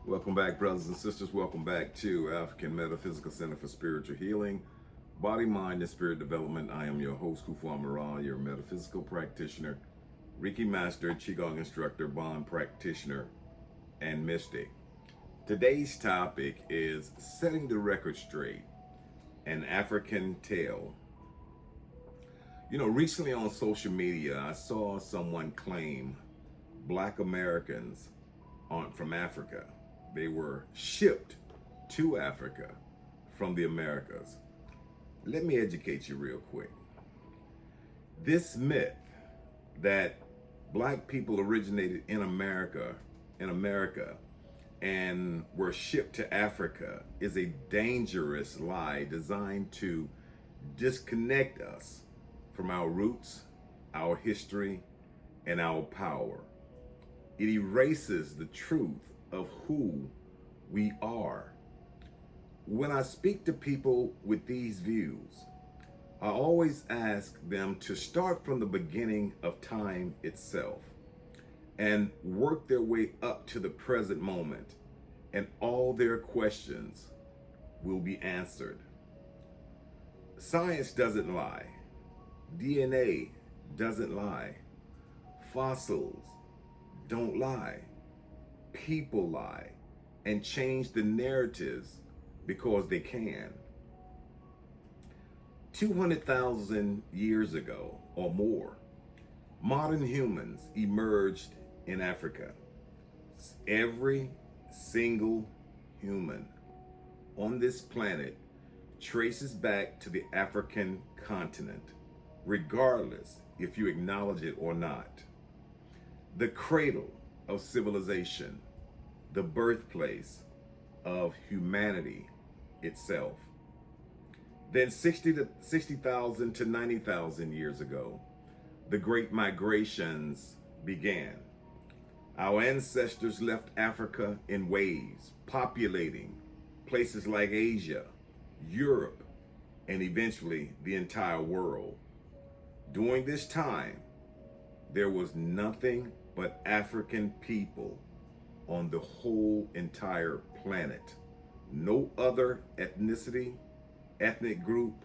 Welcome back, brothers and sisters. Welcome back to African Metaphysical Center for Spiritual Healing, Body, Mind, and Spirit Development. I am your host, Kufu Amaral, your metaphysical practitioner, Reiki Master, Qigong instructor, Bond practitioner, and mystic. Today's topic is setting the record straight, an African tale. Recently on social media, I saw someone claim Black Americans aren't from Africa. They were shipped to Africa from the Americas. Let me educate you real quick. This myth that Black people originated in America, and were shipped to Africa is a dangerous lie designed to disconnect us from our roots, our history, and our power. It erases the truth of who we are. When I speak to people with these views, I always ask them to start from the beginning of time itself and work their way up to the present moment, and all their questions will be answered. Science doesn't lie. DNA doesn't lie. Fossils don't lie. People lie and change the narratives because they can. 200,000 years ago or more, modern humans emerged in Africa. Every single human on this planet traces back to the African continent, regardless if you acknowledge it or not. The cradle of civilization, the birthplace of humanity itself. Then 60,000 to 90,000 years ago, the Great Migrations began. Our ancestors left Africa in waves, populating places like Asia, Europe, and eventually the entire world. During this time, there was nothing but African people on the whole entire planet. No other ethnic group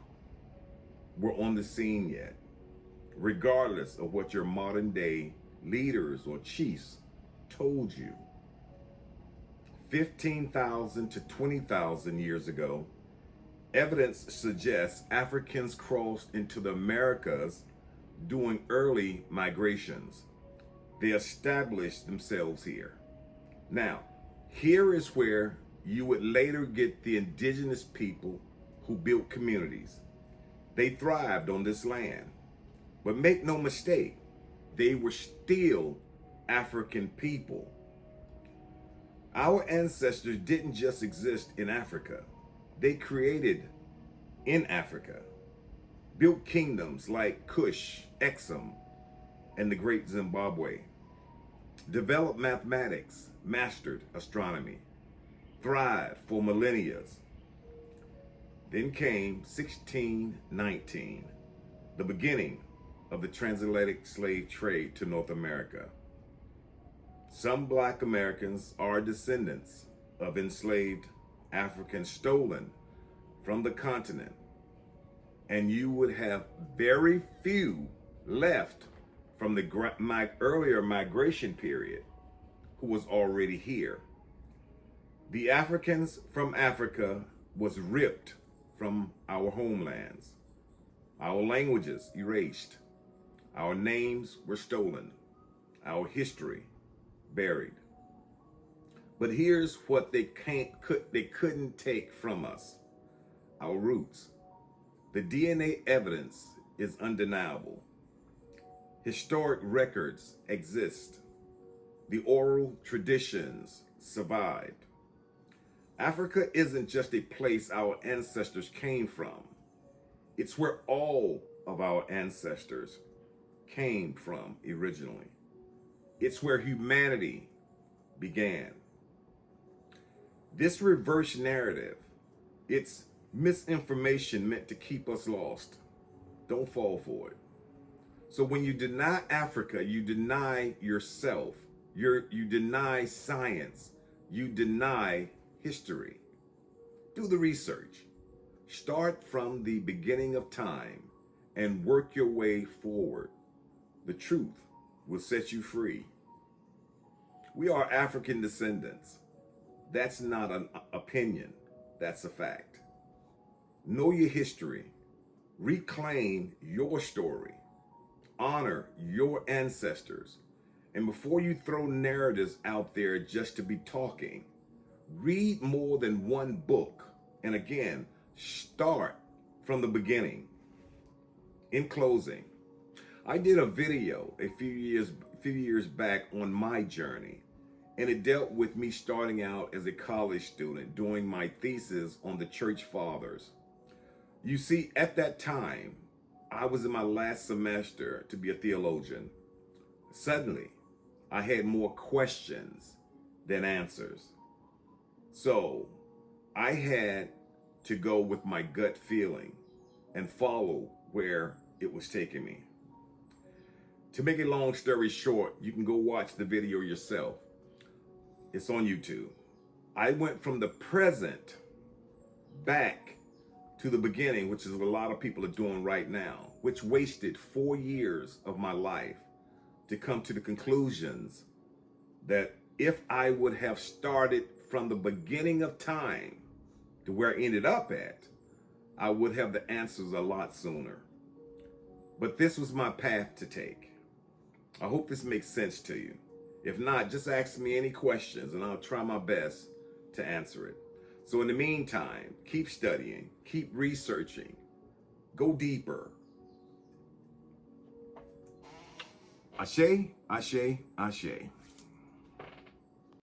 were on the scene yet, regardless of what your modern day leaders or chiefs told you. 15,000 to 20,000 years ago, evidence suggests Africans crossed into the Americas during early migrations. They established themselves here. Now, here is where you would later get the indigenous people who built communities. They thrived on this land. But make no mistake, they were still African people. Our ancestors didn't just exist in Africa. They created in Africa, built kingdoms like Kush, Exum, and the Great Zimbabwe, developed mathematics, mastered astronomy, thrived for millennia. Then came 1619, the beginning of the transatlantic slave trade to North America. Some Black Americans are descendants of enslaved Africans stolen from the continent, and you would have very few left from the earlier migration period who was already here. The Africans from Africa was ripped from our homelands. Our languages erased. Our names were stolen. Our history buried. But here's what they couldn't take from us: our roots. The DNA evidence is undeniable. Historic records exist. The oral traditions survived. Africa isn't just a place our ancestors came from. It's where all of our ancestors came from originally. It's where humanity began. This reverse narrative, it's misinformation meant to keep us lost. Don't fall for it. So when you deny Africa, you deny yourself. You deny science, you deny history. Do the research. Start from the beginning of time and work your way forward. The truth will set you free. We are African descendants. That's not an opinion, that's a fact. Know your history. Reclaim your story. Honor your ancestors. And before you throw narratives out there just to be talking, read more than one book. And again, start from the beginning. In closing, I did a video a few years back on my journey, and it dealt with me starting out as a college student doing my thesis on the church fathers. You see, at that time, I was in my last semester to be a theologian. Suddenly, I had more questions than answers. So I had to go with my gut feeling and follow where it was taking me. To make a long story short, you can go watch the video yourself. It's on YouTube. I went from the present back to the beginning, which is what a lot of people are doing right now, which wasted 4 years of my life to come to the conclusions that if I would have started from the beginning of time to where I ended up at, I would have the answers a lot sooner. But this was my path to take. I hope this makes sense to you. If not, just ask me any questions and I'll try my best to answer it. So in the meantime, keep studying, keep researching, go deeper. Ashe, ashe, ashe.